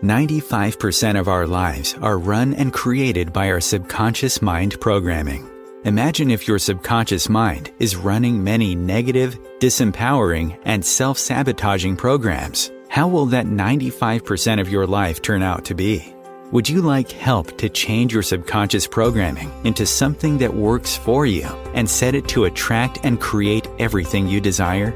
95% of our lives are run and created by our subconscious mind programming. Imagine if your subconscious mind is running many negative, disempowering, and self-sabotaging programs. How will that 95% of your life turn out to be? Would you like help to change your subconscious programming into something that works for you and set it to attract and create everything you desire?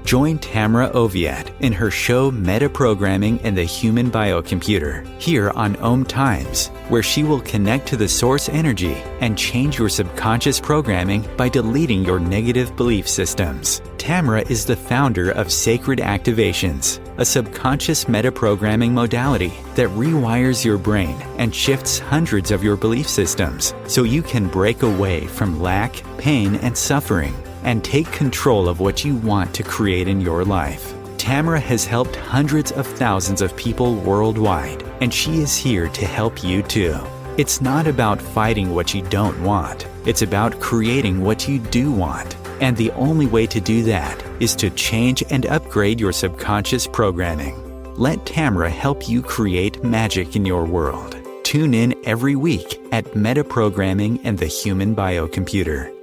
Join Tamra Oviatt in her show Metaprogramming and the Human Biocomputer here on OMTimes, where she will connect to the source energy and change your subconscious programming by deleting your negative belief systems. Tamra is the founder of Sacred Activations, a subconscious metaprogramming modality that rewires your brain and shifts hundreds of your belief systems so you can break away from lack, pain, and suffering and take control of what you want to create in your life. Tamra has helped hundreds of thousands of people worldwide, and she is here to help you too. It's not about fighting what you don't want. It's about creating what you do want. And the only way to do that is to change and upgrade your subconscious programming. Let Tamra help you create magic in your world. Tune in every week at Metaprogramming and the Human Biocomputer.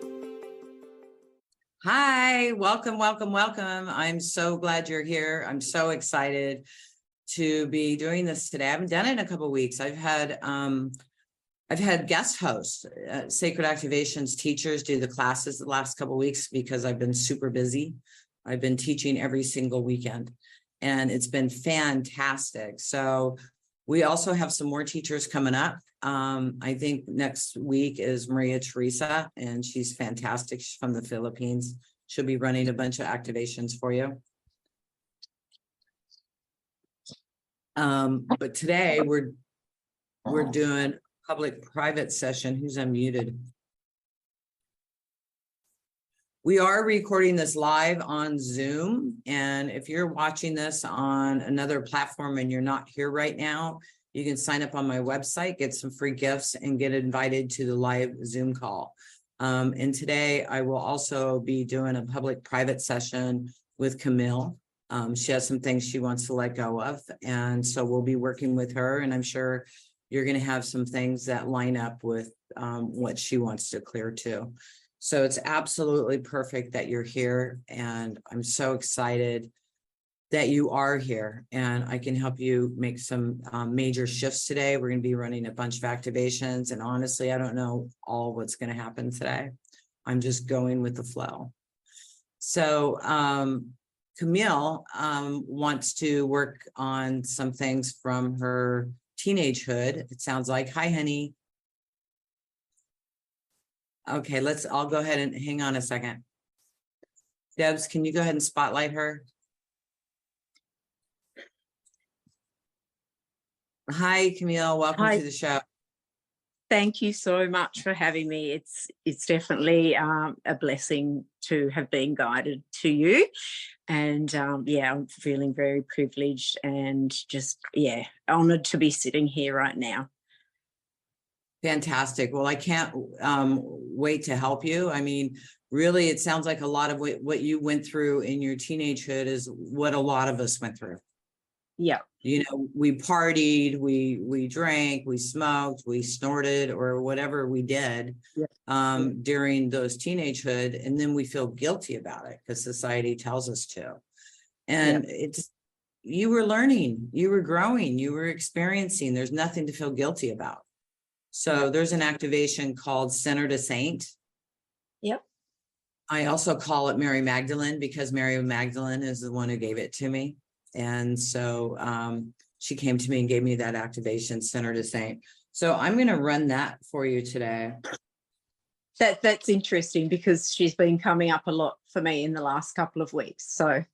Hi, welcome, welcome, welcome. I'm so glad you're here. I'm so excited to be doing this today. I haven't done it in a couple of weeks. I've had guest hosts, Sacred Activations teachers do the classes the last couple of weeks because I've been super busy. I've been teaching every single weekend, and it's been fantastic. So we also have some more teachers coming up. I think next week is Maria Teresa, and she's fantastic. She's from the Philippines. She'll be running a bunch of activations for you. But today we're doing a public-private session. Who's unmuted? We are recording this live on Zoom, and if you're watching this on another platform and you're not here right now, you can sign up on my website, get some free gifts, and get invited to the live Zoom call. And today I will also be doing a public-private session with Camille. She has some things she wants to let go of, and so we'll be working with her, and I'm sure you're going to have some things that line up with what she wants to clear too. So it's absolutely perfect that you're here, and I'm so excited that you are here, and I can help you make some major shifts today. We're going to be running a bunch of activations, and honestly, I don't know all what's going to happen today. I'm just going with the flow. So Camille wants to work on some things from her teenagehood, it sounds like. Hi, honey. Okay, I'll go ahead and hang on a second. Debs, can you go ahead and spotlight her? Hi, Camille. Welcome to the show. Thank you so much for having me. It's definitely a blessing to have been guided to you. And I'm feeling very privileged and just, honored to be sitting here right now. Fantastic. Well, I can't wait to help you. I mean, really, it sounds like a lot of what you went through in your teenagehood is what a lot of us went through. Yeah. You know, we partied, we drank, we smoked, we snorted, or whatever we did during those teenagehood. And then we feel guilty about it because society tells us to. And you were learning, you were growing, you were experiencing. There's nothing to feel guilty about. So there's an activation called Center to Saint. Yep. I also call it Mary Magdalene because Mary Magdalene is the one who gave it to me. And so she came to me and gave me that activation, Center to Saint. So I'm going to run that for you today. That's interesting because she's been coming up a lot for me in the last couple of weeks. So.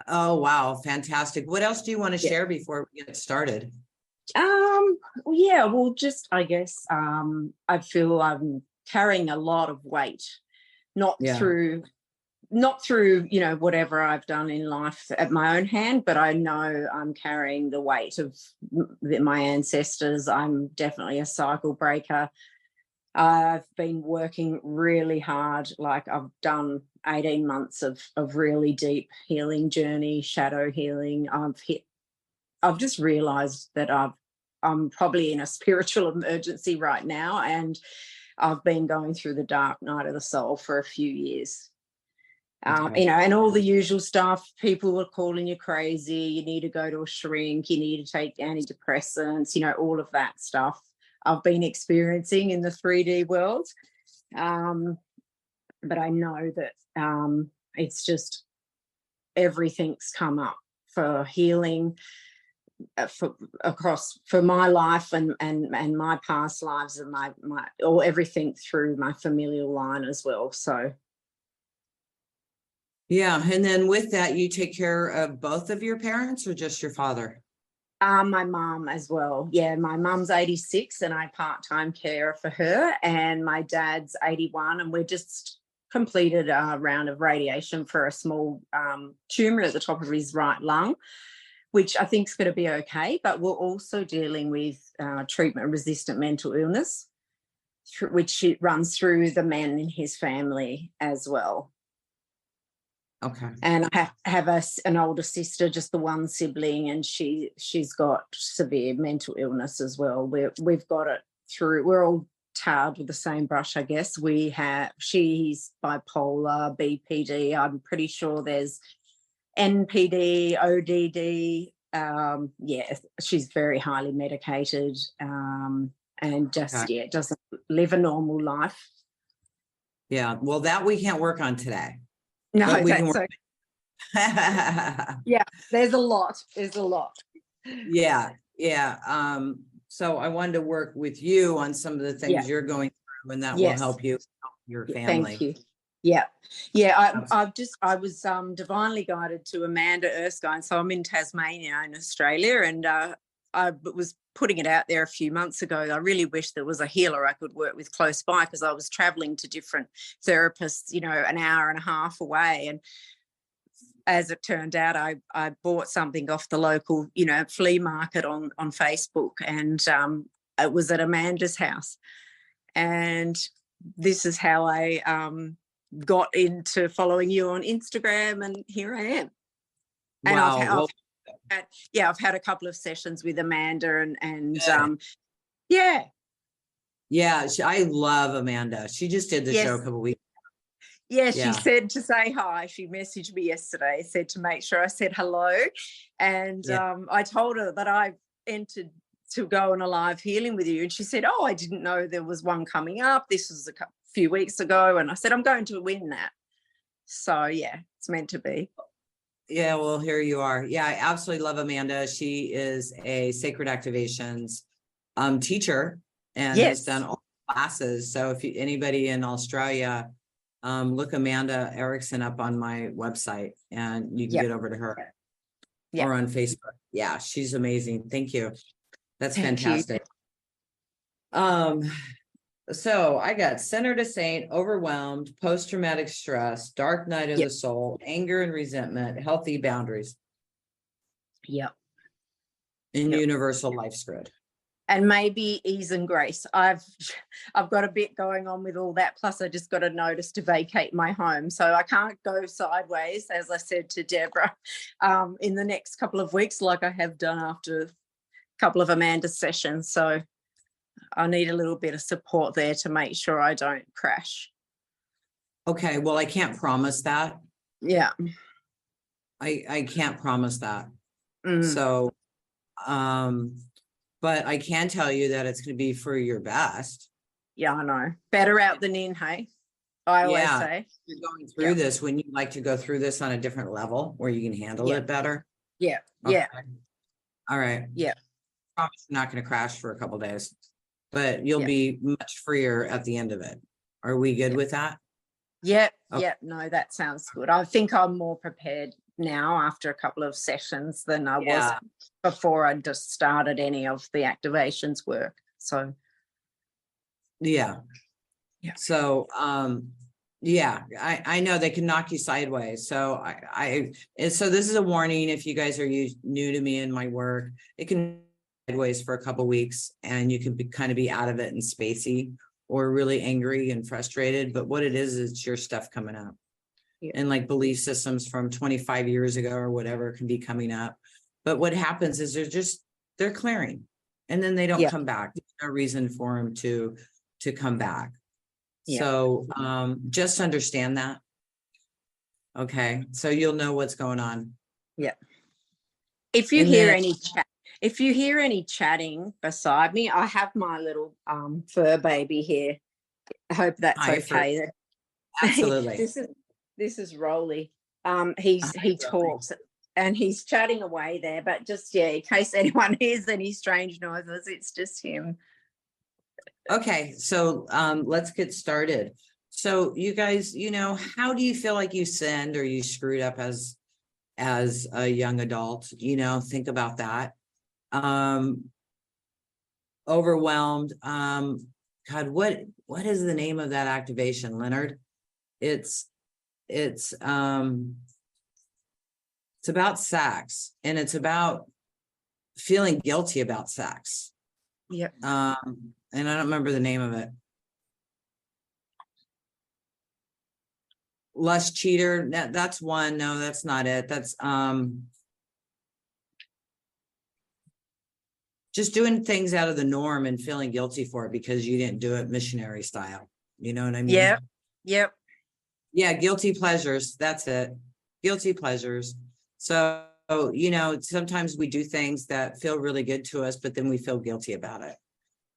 Oh, wow. Fantastic. What else do you want to share before we get started? I guess I feel I'm carrying a lot of weight, not through, whatever I've done in life at my own hand, but I know I'm carrying the weight of my ancestors. I'm definitely a cycle breaker. I've been working really hard. Like I've done 18 months of really deep healing journey, shadow healing. I've hit I've just realized that I'm probably in a spiritual emergency right now, and I've been going through the dark night of the soul for a few years. Okay. And all the usual stuff. People are calling you crazy. You need to go to a shrink. You need to take antidepressants, all of that stuff I've been experiencing in the 3D world. But I know that it's just everything's come up for healing, for my life and my past lives, and my or everything through my familial line as well. So Yeah. And then with that, you take care of both of your parents or just your father? my mum as well. Yeah, my mum's 86 and I part-time care for her, and my dad's 81, and we're just completed a round of radiation for a small tumor at the top of his right lung, which I think is going to be okay. But we're also dealing with treatment-resistant mental illness, which it runs through the men in his family as well. Okay. And I have an older sister, just the one sibling, and she's got severe mental illness as well. We've got it through. We're all tarred with the same brush, I guess. She's bipolar, BPD. I'm pretty sure there's NPD, ODD. Yeah, she's very highly medicated, and just doesn't live a normal life. Yeah. Well, that we can't work on today. No, But we can that's work. okay. Yeah, there's a lot. Yeah. So I wanted to work with you on some of the things you're going through, and that will help you, help your family. Thank you. Yeah. I was divinely guided to Amanda Erskine. So I'm in Tasmania in Australia, and I was putting it out there a few months ago. I really wish there was a healer I could work with close by, because I was traveling to different therapists, an hour and a half away. And as it turned out, I bought something off the local, flea market on Facebook, and it was at Amanda's house. And this is how I got into following you on Instagram, and here I am. And Wow. I've had a couple of sessions with Amanda, and yeah, I love Amanda. She just did the show a couple weeks. Yeah, she said to say hi. She messaged me yesterday, said to make sure I said hello. And I told her that I entered to go on a live healing with you. And she said, oh, I didn't know there was one coming up. This was a few weeks ago. And I said, I'm going to win that. So, yeah, it's meant to be. Yeah, well, here you are. Yeah, I absolutely love Amanda. She is a Sacred Activations teacher and has done all classes. So if anybody in Australia, look Amanda Erickson up on my website, and you can get over to her or on Facebook. Yeah, she's amazing. Thank you. That's fantastic. So I got Center to Saint, Overwhelmed, Post-Traumatic Stress, Dark Night of the Soul, Anger and Resentment, Healthy Boundaries. Yep. In Universal Life's Grid. And maybe Ease and Grace. I've got a bit going on with all that. Plus, I just got a notice to vacate my home. So I can't go sideways, as I said to Deborah, in the next couple of weeks, like I have done after a couple of Amanda's sessions. So I need a little bit of support there to make sure I don't crash. Okay. Well, I can't promise that. Yeah. I can't promise that. So, but I can tell you that it's going to be for your best. Yeah, I know. Better out than in, hey? I always say. You're going through this when you like to go through this on a different level where you can handle it better. Yeah. Okay. Yeah. All right. Yeah. I promise you're not going to crash for a couple of days, but you'll be much freer at the end of it. Are we good with that? Yeah. Okay. Yeah. No, that sounds good. I think I'm more prepared now after a couple of sessions than I was before I just started any of the activations work. So so I know they can knock you sideways. So so this is a warning. If you guys are new to me and my work, it can sideways for a couple of weeks, and you can kind of be out of it and spacey or really angry and frustrated. But what it is your stuff coming up. And like belief systems from 25 years ago or whatever can be coming up. But what happens is they're clearing, and then they don't Yeah. come back. There's no reason for them to come back. Yeah. So just understand that. Okay, so you'll know what's going on. Yeah. If you And hear then- any chat, if you hear any chatting beside me, I have my little fur baby here. I hope that's Hi, okay. Absolutely. This is Rolly. He talks and he's chatting away there, but just in case anyone hears any strange noises, it's just him. Okay, so let's get started. So you guys, how do you feel like you sinned or you screwed up as a young adult? Think about that. Overwhelmed. God, what is the name of that activation, Leonard? It's about sex, and it's about feeling guilty about sex. Yep. And I don't remember the name of it. Lust cheater. That's one. No, that's not it. That's just doing things out of the norm and feeling guilty for it because you didn't do it missionary style. You know what I mean? Yep. Yep. Yeah, guilty pleasures. That's it. Guilty pleasures. So, sometimes we do things that feel really good to us, but then we feel guilty about it.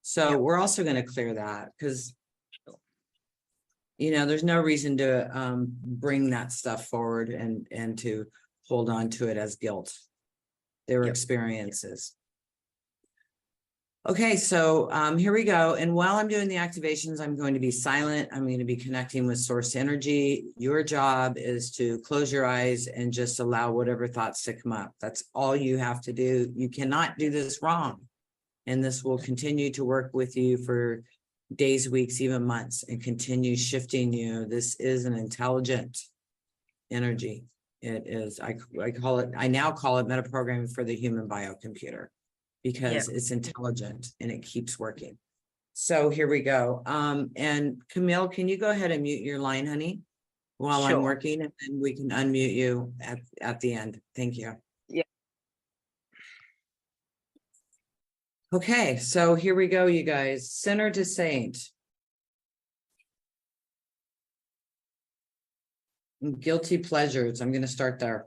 So Yep. we're also going to clear that because, there's no reason to bring that stuff forward and to hold on to it as guilt. They were Yep. experiences. Okay, so here we go. And while I'm doing the activations, I'm going to be silent. I'm going to be connecting with source energy. Your job is to close your eyes and just allow whatever thoughts to come up. That's all you have to do. You cannot do this wrong. And this will continue to work with you for days, weeks, even months, and continue shifting you. This is an intelligent energy. It is, I now call it metaprogramming for the human biocomputer, because it's intelligent and it keeps working. So here we go. And Camille, can you go ahead and mute your line, honey, while I'm working, and then we can unmute you at the end. Thank you. Yeah. Okay, so here we go, you guys. Sinner to saint. Guilty pleasures. I'm going to start there.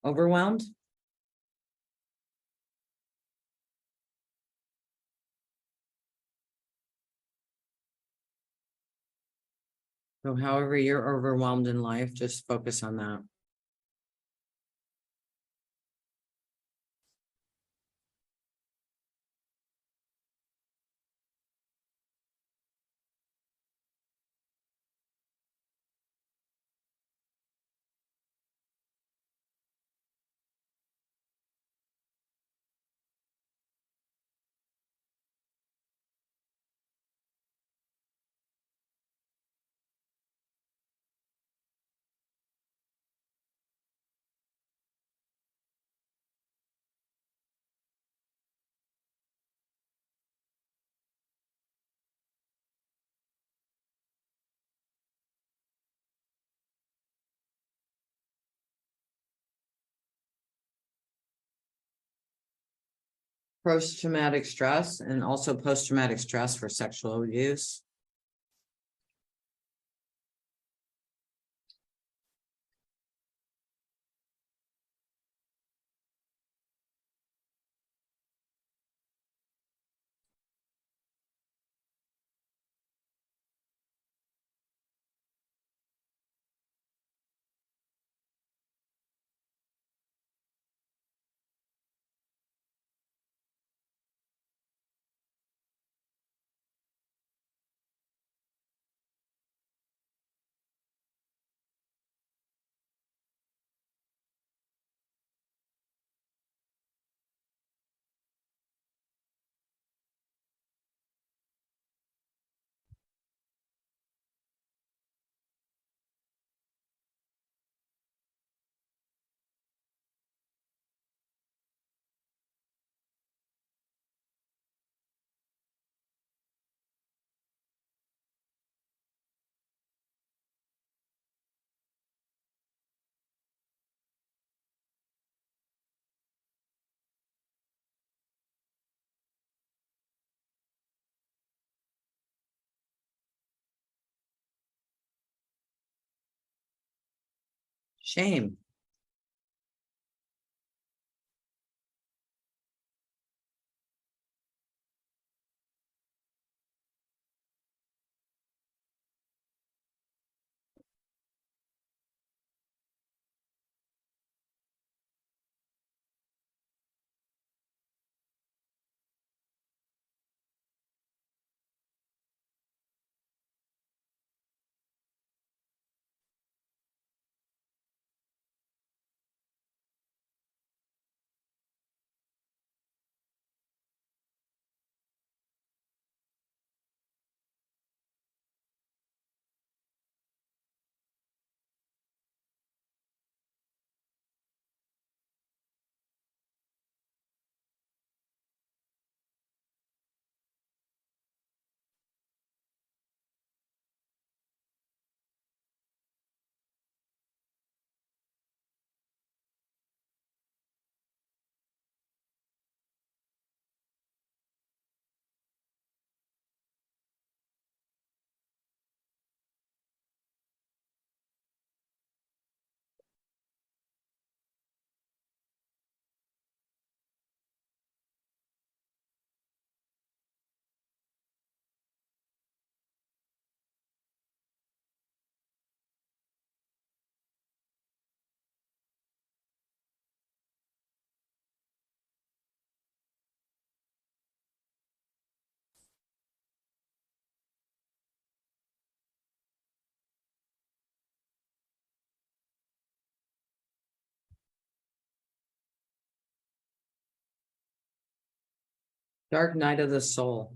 Overwhelmed? So however you're overwhelmed in life, just focus on that. Post-traumatic stress and also post-traumatic stress for sexual abuse. Shame. Dark night of the soul.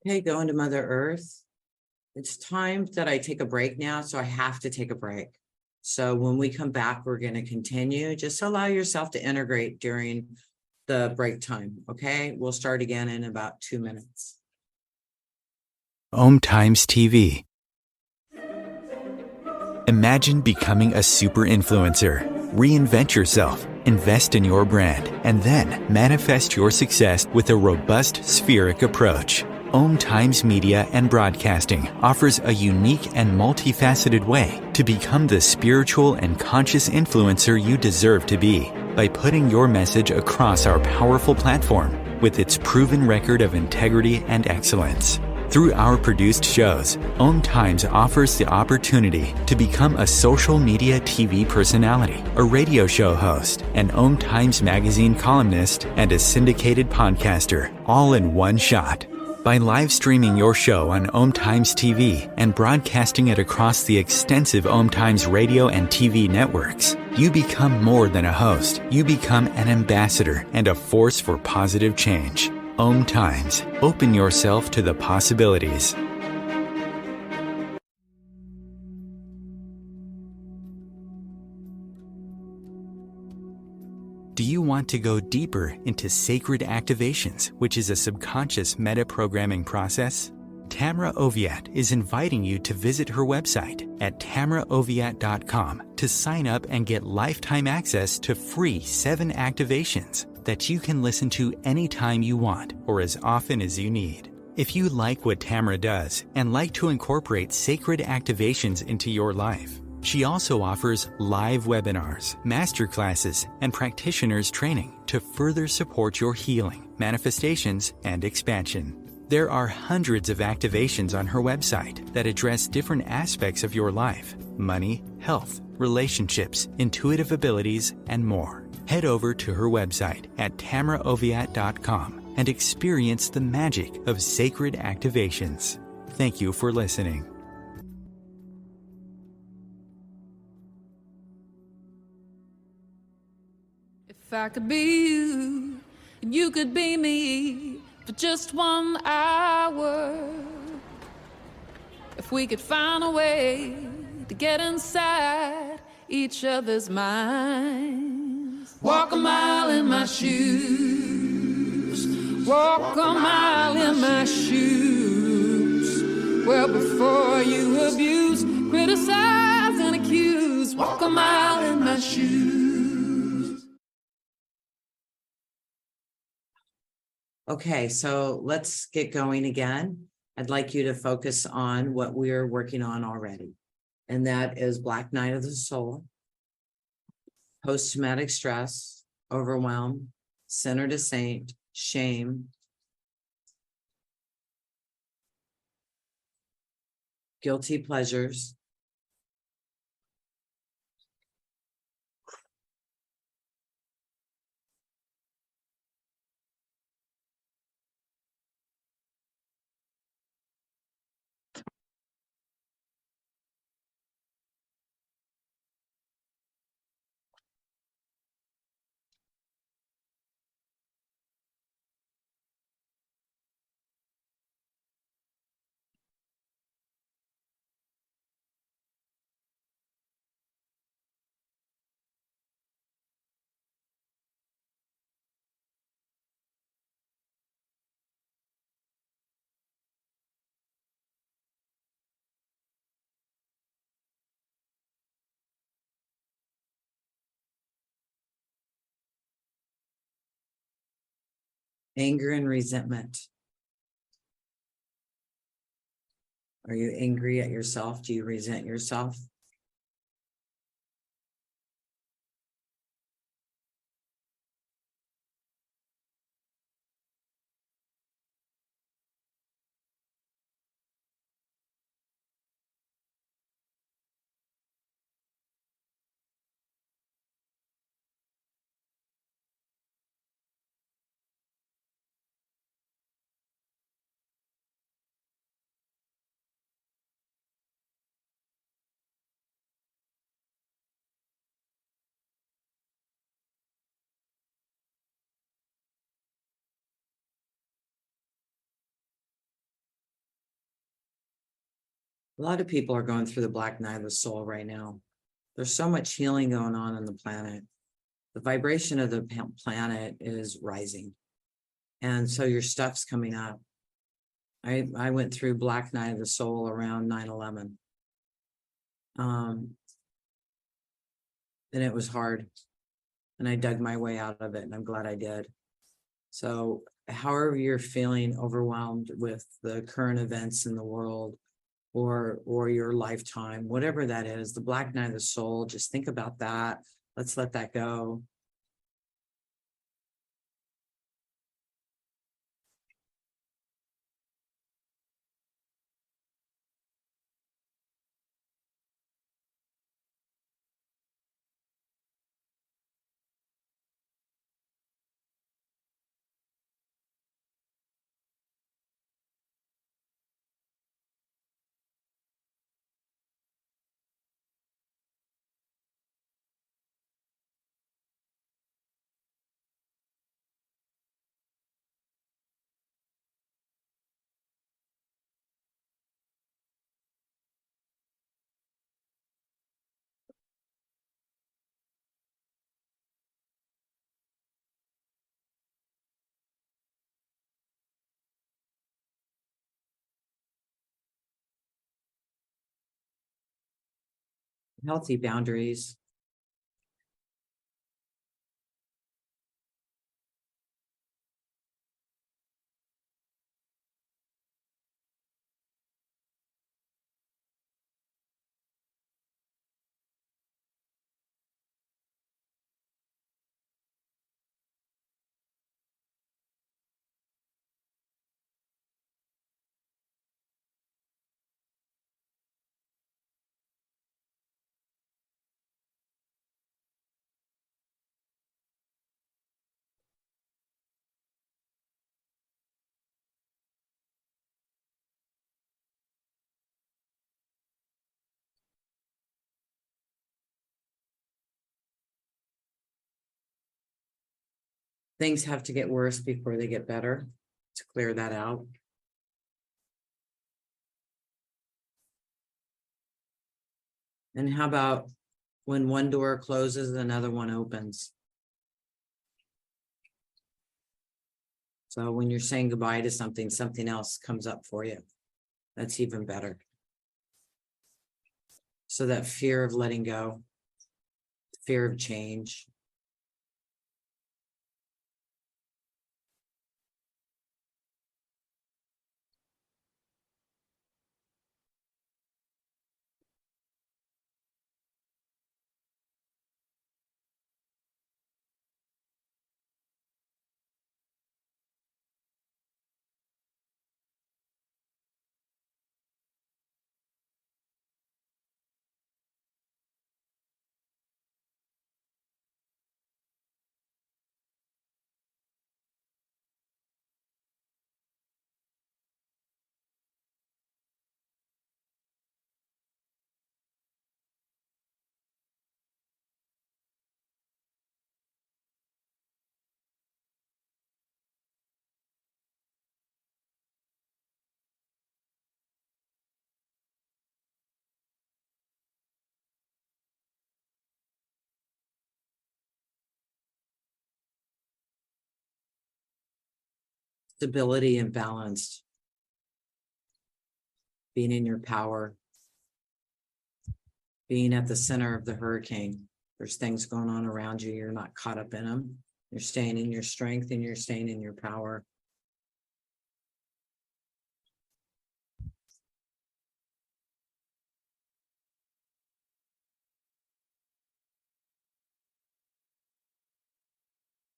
Okay, going to Mother Earth. It's time that I take a break now, so I have to take a break. So when we come back, we're going to continue. Just allow yourself to integrate during the break time, okay? We'll start again in about 2 minutes. OMTimes TV. Imagine becoming a super influencer. Reinvent yourself, invest in your brand, and then manifest your success with a robust spheric approach. OMTimes Media and Broadcasting offers a unique and multifaceted way to become the spiritual and conscious influencer you deserve to be by putting your message across our powerful platform with its proven record of integrity and excellence. Through our produced shows, OMTimes offers the opportunity to become a social media TV personality, a radio show host, an OMTimes magazine columnist, and a syndicated podcaster, all in one shot. By live streaming your show on OMTimes TV and broadcasting it across the extensive OMTimes radio and TV networks, you become more than a host. You become an ambassador and a force for positive change. OMTimes. Open yourself to the possibilities. Do you want to go deeper into sacred activations, which is a subconscious meta-programming process? Tamra Oviatt is inviting you to visit her website at tamraoviatt.com to sign up and get lifetime access to free 7 activations that you can listen to anytime you want or as often as you need. If you like what Tamra does and like to incorporate sacred activations into your life, she also offers live webinars, masterclasses, and practitioners training to further support your healing, manifestations, and expansion. There are hundreds of activations on her website that address different aspects of your life: money, health, relationships, intuitive abilities, and more. Head over to her website at tamraoviatt.com and experience the magic of sacred activations. Thank you for listening. If I could be you, and you could be me for just 1 hour. If we could find a way to get inside each other's minds. Walk a mile in my shoes. Walk a mile in my shoes. Well, before you abuse, criticize, and accuse. Walk a mile in my shoes. Okay, so let's get going again. I'd like you to focus on what we're working on already. And that is Black Night of the Soul, post-traumatic stress, overwhelm, sinner to saint, shame, guilty pleasures, anger, and resentment. Are you angry at yourself? Do you resent yourself? A lot of people are going through the black night of the soul right now. There's so much healing going on the planet. The vibration of the planet is rising. And so your stuff's coming up. I went through black night of the soul around 9/11. And it was hard. And I dug my way out of it, and I'm glad I did. So however you're feeling overwhelmed with the current events in the world, or your lifetime, whatever that is, the black night of the soul, just think about that. Let's let that go. Healthy boundaries. Things have to get worse before they get better, to clear that out. And how about when one door closes, another one opens? So when you're saying goodbye to something, something else comes up for you. That's even better. So that fear of letting go, fear of change. Stability and balance. Being in your power. Being at the center of the hurricane. There's things going on around you. You're not caught up in them. You're staying in your strength and you're staying in your power.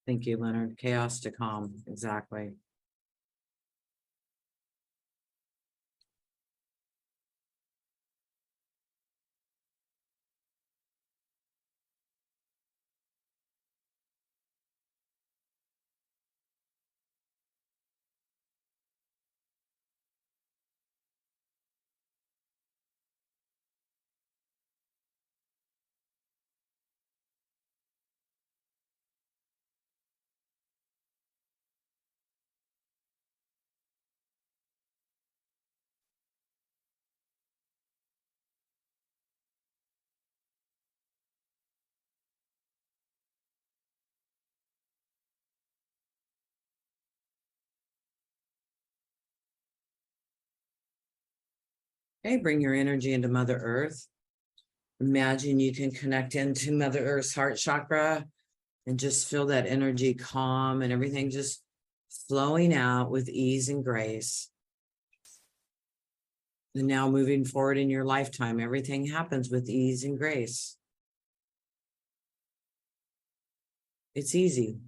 Thank you, Leonard. Chaos to calm. Exactly. Okay, bring your energy into Mother Earth. Imagine you can connect into Mother Earth's heart chakra and just feel that energy calm and everything just flowing out with ease and grace. And now moving forward in your lifetime, everything happens with ease and grace. It's easy.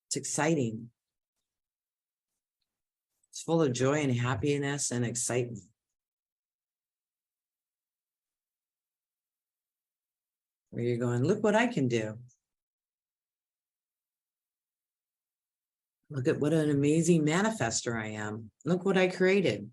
It's exciting. It's full of joy and happiness and excitement. Where you're going, look what I can do. Look at what an amazing manifester I am. Look what I created.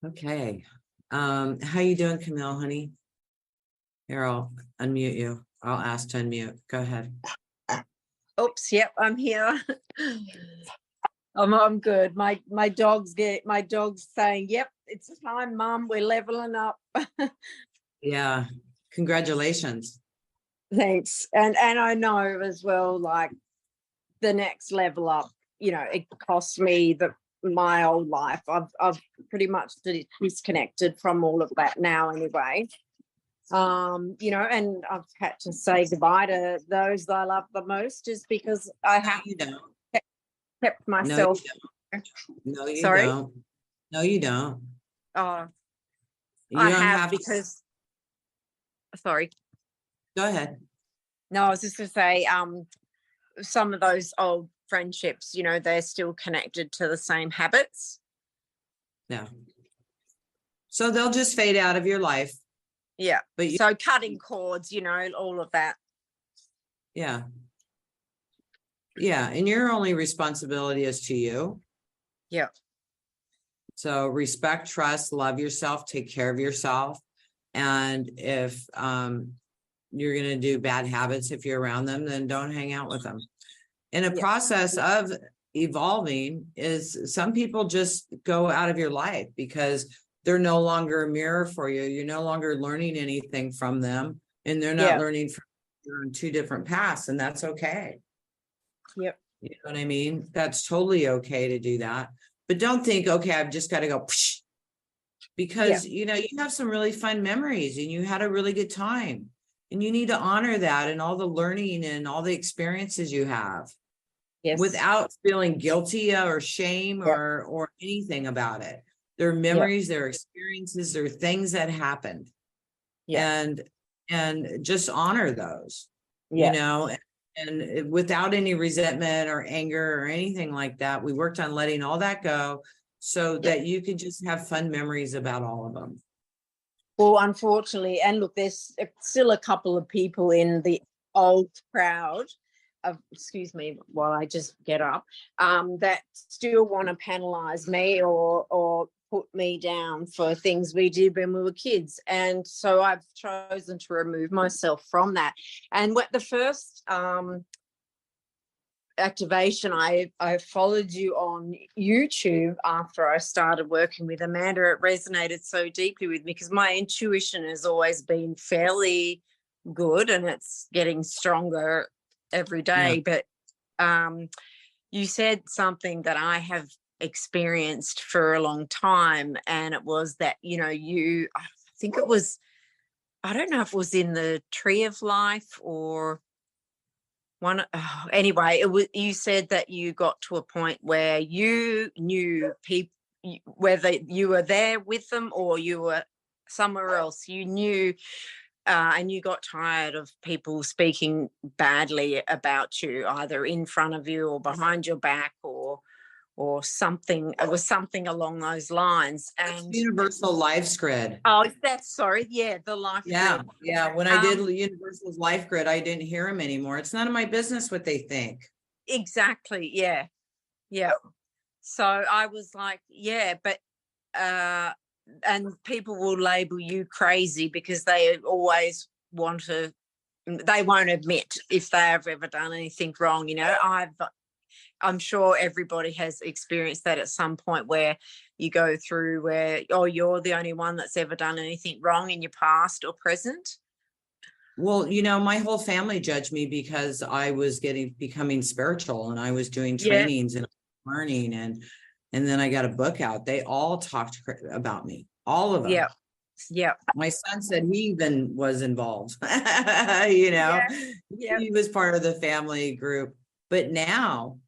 Okay. How you doing, Camille, honey? Here, I'll unmute you. I'll ask to unmute. Go ahead. Oops, yep, I'm here. I'm good. My dog's saying, yep, it's time, Mum. We're leveling up. Yeah. Congratulations. Thanks. And I know as well, like the next level up, it cost me my old life. I've pretty much disconnected from all of that now anyway. And I've had to say goodbye to those that I love the most just because I have kept myself. No, you Sorry? don't. No, you don't. Oh, You I don't have to- because. Sorry. Go ahead. No, I was just going to say, some of those old friendships, they're still connected to the same habits. Yeah. So they'll just fade out of your life. Yeah. But so cutting cords, all of that. Yeah. Yeah. And your only responsibility is to you. Yeah. So respect, trust, love yourself, take care of yourself. And if you're going to do bad habits, if you're around them, then don't hang out with them. In a process of evolving is some people just go out of your life because they're no longer a mirror for you. You're no longer learning anything from them and they're not learning from you. You're on two different paths and that's okay. Yep. You know what I mean? That's totally okay to do that. But don't think, okay, I've just got to go because, you have some really fun memories and you had a really good time and you need to honor that and all the learning and all the experiences you have. Yes. Without feeling guilty or shame or anything about it. Their memories, their experiences, their things that happened. And just honor those, and without any resentment or anger or anything like that. We worked on letting all that go so that you can just have fun memories about all of them. Well, unfortunately, and look, there's still a couple of people in the old crowd. Excuse me while I just get up, that still want to penalize me or put me down for things we did when we were kids. And so I've chosen to remove myself from that. And what the first activation, I followed you on YouTube after I started working with Amanda. It resonated so deeply with me because my intuition has always been fairly good and it's getting stronger every day. But you said something that I have experienced for a long time, and it was that I think it was, I don't know if it was in the Tree of Life or anyway, it was, you said that you got to a point where you knew people, whether you were there with them or you were somewhere else, you knew. And you got tired of people speaking badly about you, either in front of you or behind your back or something. It was something along those lines. And Universal Life Grid. Oh, that's the Life Grid. Yeah. When I did Universal's Life Grid, I didn't hear them anymore. It's none of my business what they think. Exactly. Yeah. So I was like, but and people will label you crazy because they always they won't admit if they have ever done anything wrong. I'm sure everybody has experienced that at some point, where you go through where, oh, you're the only one that's ever done anything wrong in your past or present. Well, my whole family judged me because I was becoming spiritual, and I was doing Yeah. trainings and learning, and then I got a book out. They all talked about me, all of them. Yeah. Yeah. My son said he even was involved. Yeah. He was part of the family group. But now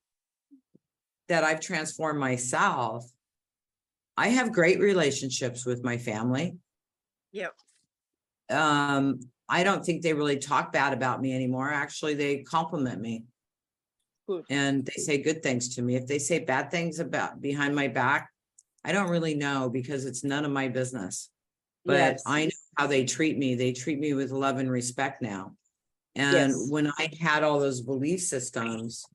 that I've transformed myself, I have great relationships with my family. Yep. I don't think they really talk bad about me anymore. Actually, they compliment me. Good. And they say good things to me. If they say bad things about behind my back, I don't really know, because it's none of my business. But Yes. I know how they treat me. They treat me with love and respect now. And Yes. when I had all those belief systems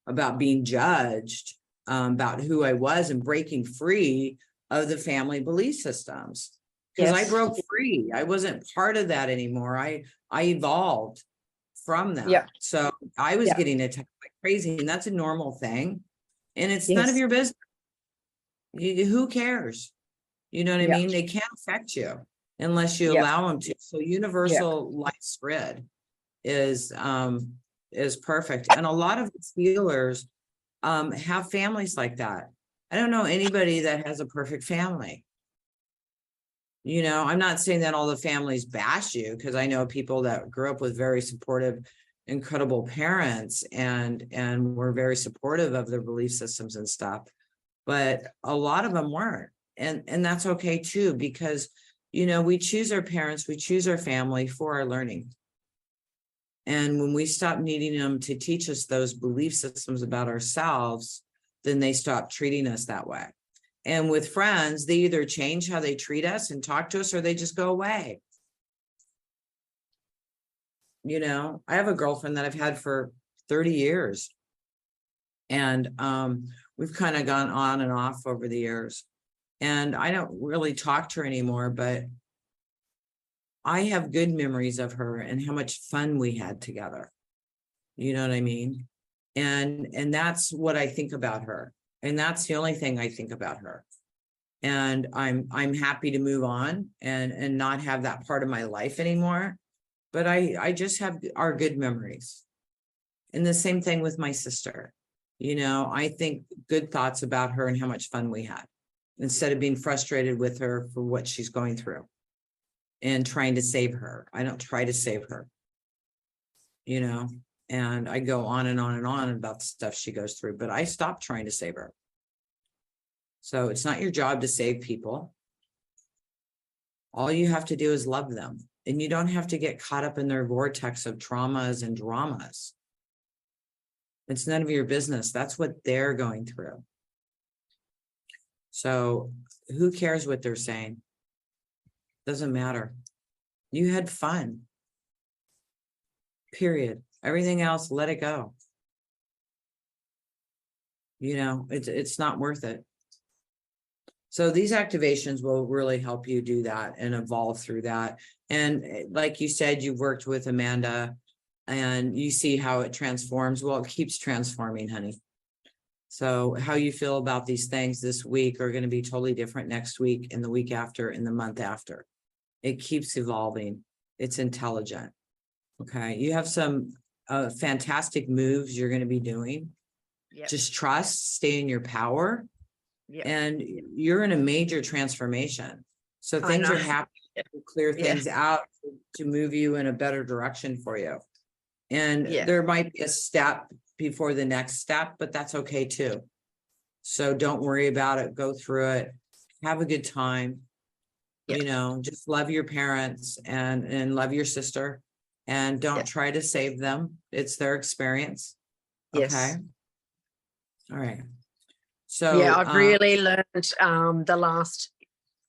about being judged, about who I was, and breaking free of the family belief systems, because I Yes. broke free. I wasn't part of that anymore. I evolved from that. Yeah. So I was Yeah. getting attacked like crazy, and that's a normal thing. And it's none of Yes. your business. Who cares? You know what I Yeah. mean? They can't affect you unless you Yeah. allow them to. So universal life spread is perfect. And a lot of healers have families like that. I don't know anybody that has a perfect family. I'm not saying that all the families bash you, because I know people that grew up with very supportive, incredible parents, and were very supportive of their belief systems and stuff. But a lot of them weren't. And that's okay too, because, we choose our parents, we choose our family for our learning. And when we stop needing them to teach us those belief systems about ourselves, then they stop treating us that way. And with friends, they either change how they treat us and talk to us, or they just go away. I have a girlfriend that I've had for 30 years. And we've kind of gone on and off over the years. And I don't really talk to her anymore, but I have good memories of her and how much fun we had together. You know what I mean? And that's what I think about her. And that's the only thing I think about her. And I'm happy to move on and not have that part of my life anymore. But I just have our good memories. And the same thing with my sister. I think good thoughts about her and how much fun we had, instead of being frustrated with her for what she's going through and trying to save her. I don't try to save her, and I go on and on and on about the stuff she goes through, but I stopped trying to save her. So it's not your job to save people. All you have to do is love them, and you don't have to get caught up in their vortex of traumas and dramas. It's none of your business. That's what they're going through. So who cares what they're saying? Doesn't matter. You had fun. Period. Everything else, let it go. It's not worth it. So these activations will really help you do that and evolve through that. And like you said, you've worked with Amanda and you see how it transforms. Well, it keeps transforming, honey. So how you feel about these things this week are going to be totally different next week, and the week after, and the month after. It keeps evolving. It's intelligent. Okay. You have some fantastic moves you're going to be doing. Yep. Just trust, stay in your power. Yep. And you're in a major transformation. So things are happening to clear things out to move you in a better direction for you. And there might be a step before the next step, but that's okay too. So don't worry about it. Go through it. Have a good time. Just love your parents and love your sister, and don't try to save them. It's their experience. Yes. Okay. All right. So I've really learned the last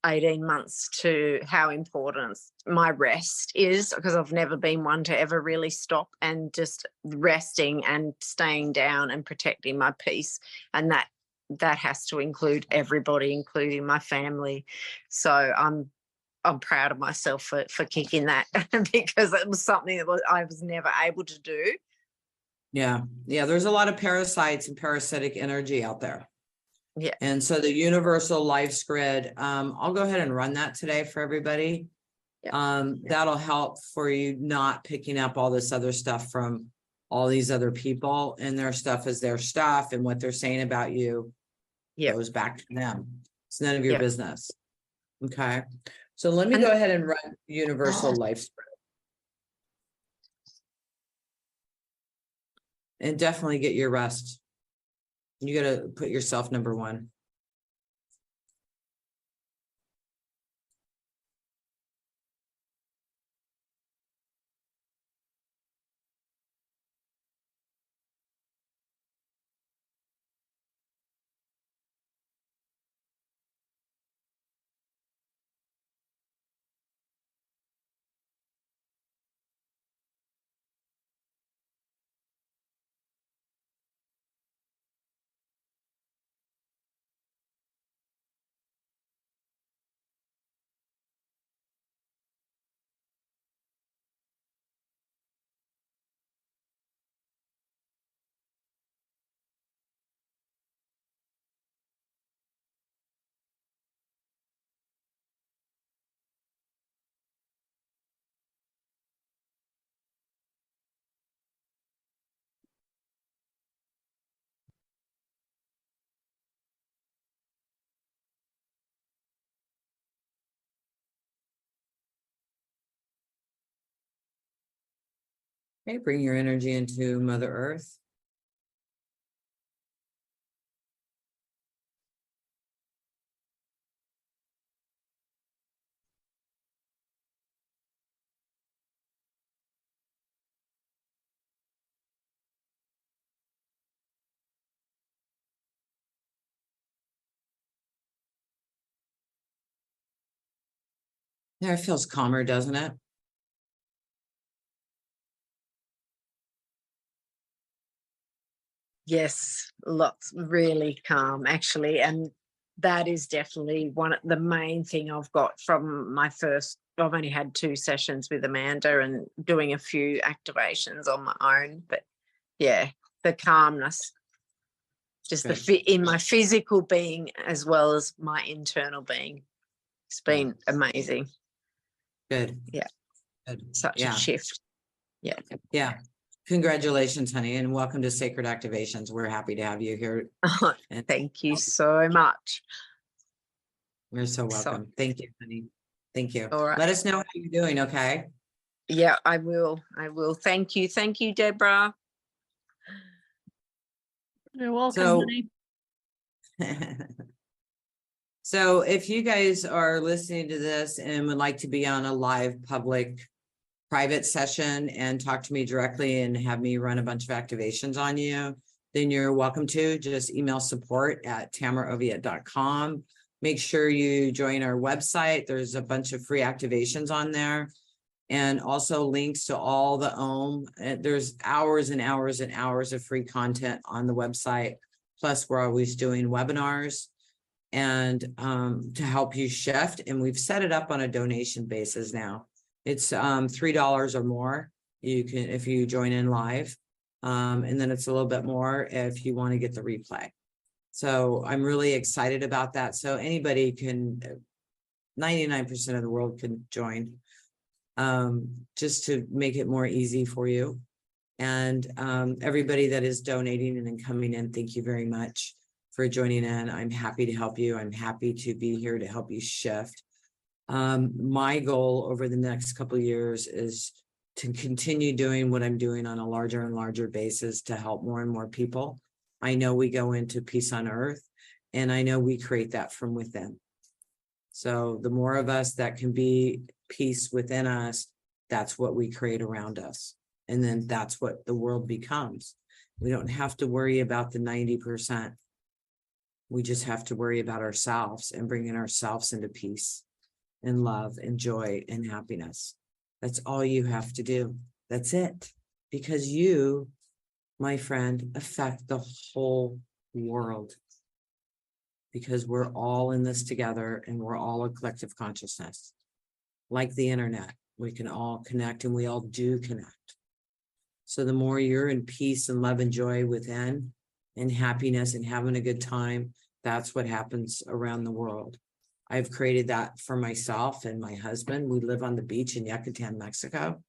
18 months to how important my rest is, because I've never been one to ever really stop and just resting and staying down and protecting my peace. And that has to include everybody, including my family. So I'm proud of myself for kicking that because it was something that I was never able to do. Yeah. There's a lot of parasites and parasitic energy out there. Yeah. And so the universal life grid, I'll go ahead and run that today for everybody. That'll help for you not picking up all this other stuff from all these other people, and their stuff is their stuff, and what they're saying about you goes back to them. It's none of your business. Okay. So let me go ahead and run universal life spread. And definitely get your rest. You got to put yourself number one. Okay, bring your energy into Mother Earth. There, it feels calmer, doesn't it? Yes, lots, really calm actually. And that is definitely one of the main thing I've got from my first, I've only had 2 sessions with Amanda and doing a few activations on my own. But yeah, the calmness, just in my physical being as well as my internal being. It's been amazing. Good. Yeah. Good. Such a shift. Yeah. Yeah. Congratulations, honey, and welcome to Sacred Activations. We're happy to have you here. And thank you so much. You're so welcome. Thank you, honey. Thank you. All right. Let us know how you're doing, okay? Yeah, I will. Thank you. Thank you, Deborah. You're welcome, honey. So if you guys are listening to this and would like to be on a live public private session and talk to me directly and have me run a bunch of activations on you, then you're welcome to. Just email support@tamraoviatt.com. Make sure you join our website. There's a bunch of free activations on there, and also links to all the OM. There's hours and hours and hours of free content on the website. Plus, we're always doing webinars and to help you shift. And we've set it up on a donation basis now. It's $3 or more. You can, if you join in live, and then it's a little bit more if you want to get the replay. So I'm really excited about that. So anybody can, 99% of the world can join, just to make it more easy for you. And everybody that is donating and then coming in, thank you very much for joining in. I'm happy to help you. I'm happy to be here to help you shift. My goal over the next couple of years is to continue doing what I'm doing on a larger and larger basis to help more and more people. I know we go into peace on earth, and I know we create that from within. So the more of us that can be peace within us, that's what we create around us. And then that's what the world becomes. We don't have to worry about the 90%. We just have to worry about ourselves and bringing ourselves into peace and love and joy and happiness. That's all you have to do. That's it. Because you, my friend, affect the whole world. Because we're all in this together and we're all a collective consciousness. Like the internet, we can all connect, and we all do connect. So the more you're in peace and love and joy within and happiness and having a good time, that's what happens around the world. I've created that for myself and my husband. We live on the beach in Yucatan, Mexico.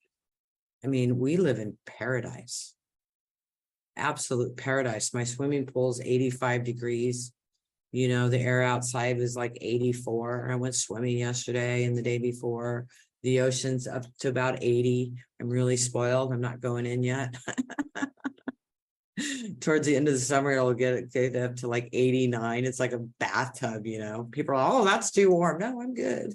I mean, we live in paradise, absolute paradise. My swimming pool's 85 degrees. You know, the air outside is like 84. I went swimming yesterday and the day before. The ocean's up to about 80. I'm really spoiled. I'm not going in yet. Towards the end of the summer, it'll get up to like 89. It's like a bathtub, you know. People are, oh, that's too warm. No, I'm good.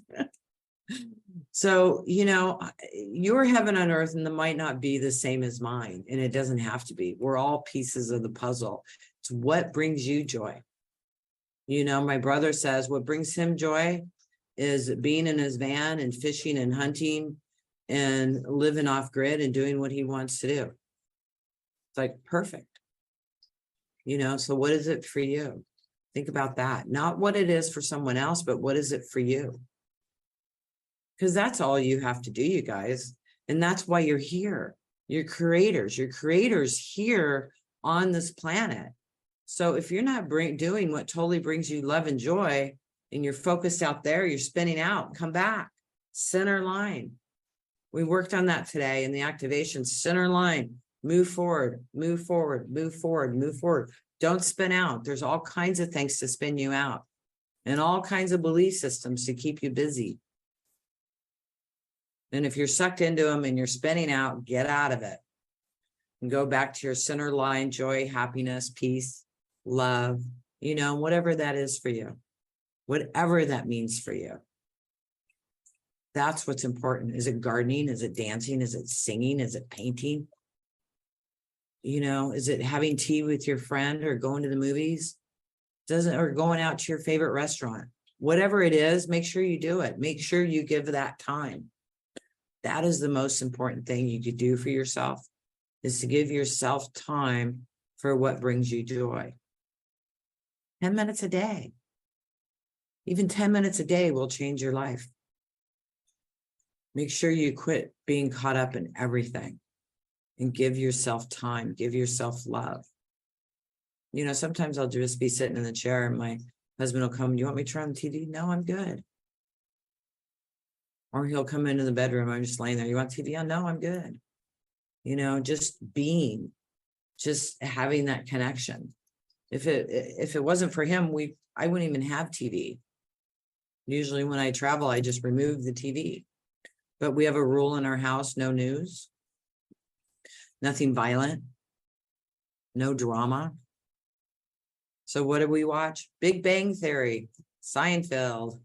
So, you know, your heaven on earth and might not be the same as mine, and it doesn't have to be. We're all pieces of the puzzle. It's what brings you joy. You know, my brother says what brings him joy is being in his van and fishing and hunting and living off grid and doing what he wants to do. It's like perfect. You know, so what is it for you? Think about that. Not what it is for someone else, but what is it for you? Because that's all you have to do, you guys. And that's why you're here. You're creators here on this planet. So if you're not doing what totally brings you love and joy, and you're focused out there, you're spinning out, come back, center line. We worked on that today in the activation, center line, move forward, move forward, move forward, move forward. Don't spin out. There's all kinds of things to spin you out and all kinds of belief systems to keep you busy. And if you're sucked into them and you're spinning out, get out of it and go back to your center line, joy, happiness, peace, love, you know, whatever that is for you, whatever that means for you. That's what's important. Is it gardening? Is it dancing? Is it singing? Is it painting? You know, is it having tea with your friend or going to the movies? Or going out to your favorite restaurant? Whatever it is, make sure you do it. Make sure you give that time. That is the most important thing you could do for yourself, is to give yourself time for what brings you joy. 10 minutes a day. Even 10 minutes a day will change your life. Make sure you quit being caught up in everything and give yourself time, give yourself love. You know, sometimes I'll just be sitting in the chair and my husband will come, do you want me to turn on the TV? No, I'm good. Or he'll come into the bedroom, I'm just laying there, you want TV on? No, I'm good. You know, just being, just having that connection. If it wasn't for him, I wouldn't even have TV. Usually when I travel, I just remove the TV. But we have a rule in our house, no news, nothing violent, no drama. So what do we watch? Big Bang Theory, Seinfeld,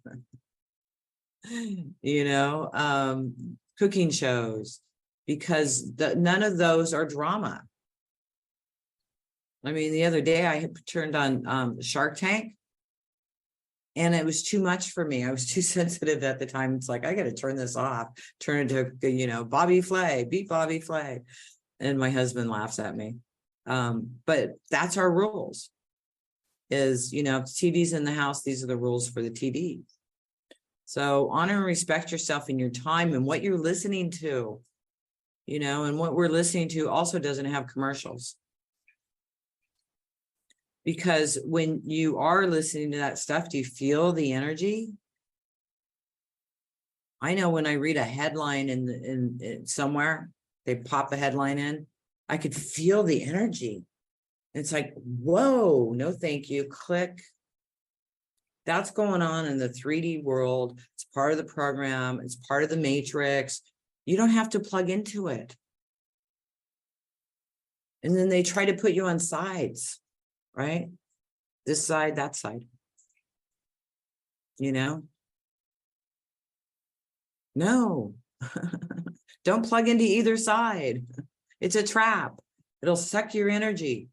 you know, cooking shows, because none of those are drama. I mean, the other day I had turned on Shark Tank and it was too much for me. I was too sensitive at the time. It's like, I got to turn this off, turn it to, you know, Bobby Flay, beat Bobby Flay. And my husband laughs at me. But that's our rules. Is, you know, if TV's in the house, these are the rules for the TV. So honor and respect yourself in your time and what you're listening to, you know, and what we're listening to also doesn't have commercials. Because when you are listening to that stuff, do you feel the energy? I know when I read a headline in somewhere, they pop a headline in, I could feel the energy. It's like, whoa, no, thank you. Click. That's going on in the 3D world. It's part of the program. It's part of the matrix. You don't have to plug into it. And then they try to put you on sides, right? This side, that side. You know? No. Don't plug into either side. It's a trap. It'll suck your energy.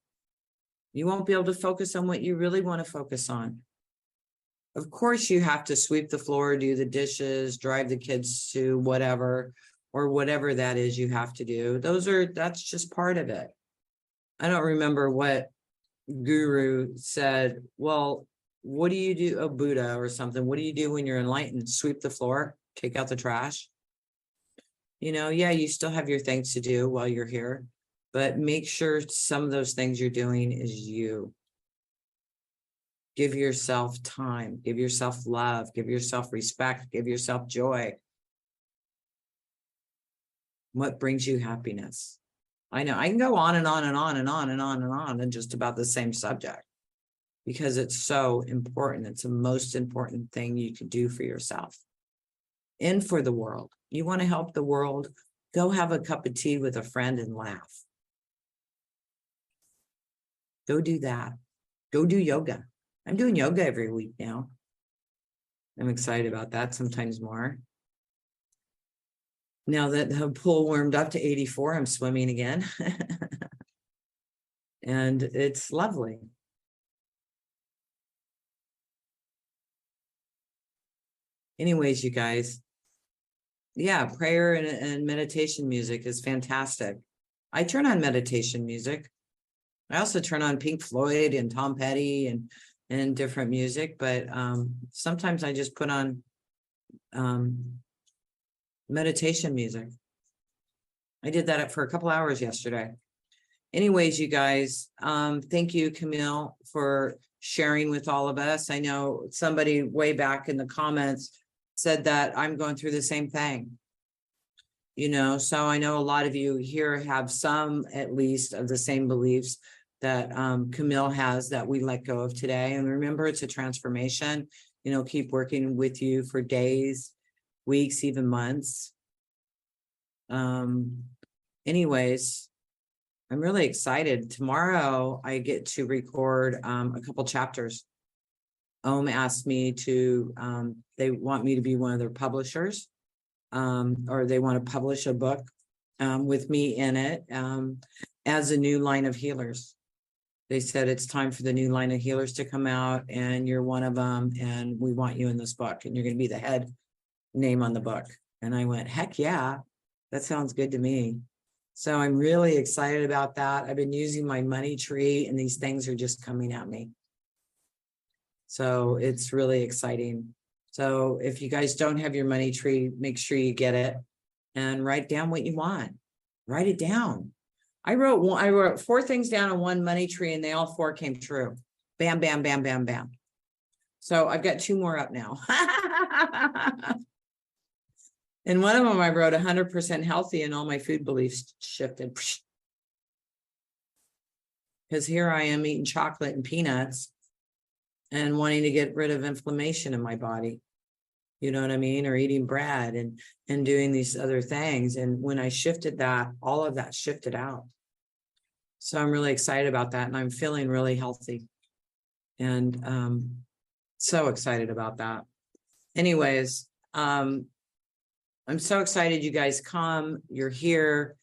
You won't be able to focus on what you really want to focus on. Of course, you have to sweep the floor, do the dishes, drive the kids to whatever, or whatever that is you have to do. That's just part of it. I don't remember what guru said. Well, what do you do? A Buddha or something. What do you do when you're enlightened? Sweep the floor, take out the trash. You know, yeah, you still have your things to do while you're here, but make sure some of those things you're doing is you. Give yourself time, give yourself love, give yourself respect, give yourself joy. What brings you happiness? I know I can go on and on and on and on and on and on and just about the same subject because it's so important. It's the most important thing you can do for yourself and for the world. You want to help the world, go have a cup of tea with a friend and laugh. Go do that. Go do yoga. I'm doing yoga every week now. I'm excited about that, sometimes more. Now that the pool warmed up to 84, I'm swimming again. And it's lovely. Anyways, you guys, yeah, prayer and meditation music is fantastic. I turn on meditation music. I also turn on Pink Floyd and Tom Petty and different music, but sometimes I just put on meditation music. I did that for a couple hours yesterday. Anyways, you guys, thank you, Camille, for sharing with all of us. I know somebody way back in the comments said that I'm going through the same thing. You know, so I know a lot of you here have some, at least, of the same beliefs that Camille has that we let go of today. And remember, it's a transformation. You know, keep working with you for days, weeks, even months. Anyways, I'm really excited. Tomorrow, I get to record a couple chapters. OM asked me to, they want me to be one of their publishers, or they want to publish a book with me in it as a new line of healers. They said it's time for the new line of healers to come out, and you're one of them, and we want you in this book, and you're going to be the head name on the book. And I went, heck yeah, that sounds good to me. So I'm really excited about that. I've been using my money tree, and these things are just coming at me. So it's really exciting. So if you guys don't have your money tree, make sure you get it and write down what you want. Write it down. I wrote 4 things down on one money tree, and they all 4 came true. Bam, bam, bam, bam, bam. So I've got 2 more up now. And one of them I wrote 100% healthy, and all my food beliefs shifted. Because here I am eating chocolate and peanuts and wanting to get rid of inflammation in my body. You know what I mean? Or eating bread and doing these other things. And when I shifted that, all of that shifted out. So I'm really excited about that. And I'm feeling really healthy. And so excited about that. Anyways, I'm so excited you guys come. You're here.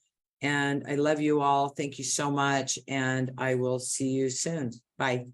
And I love you all. Thank you so much. And I will see you soon. Bye.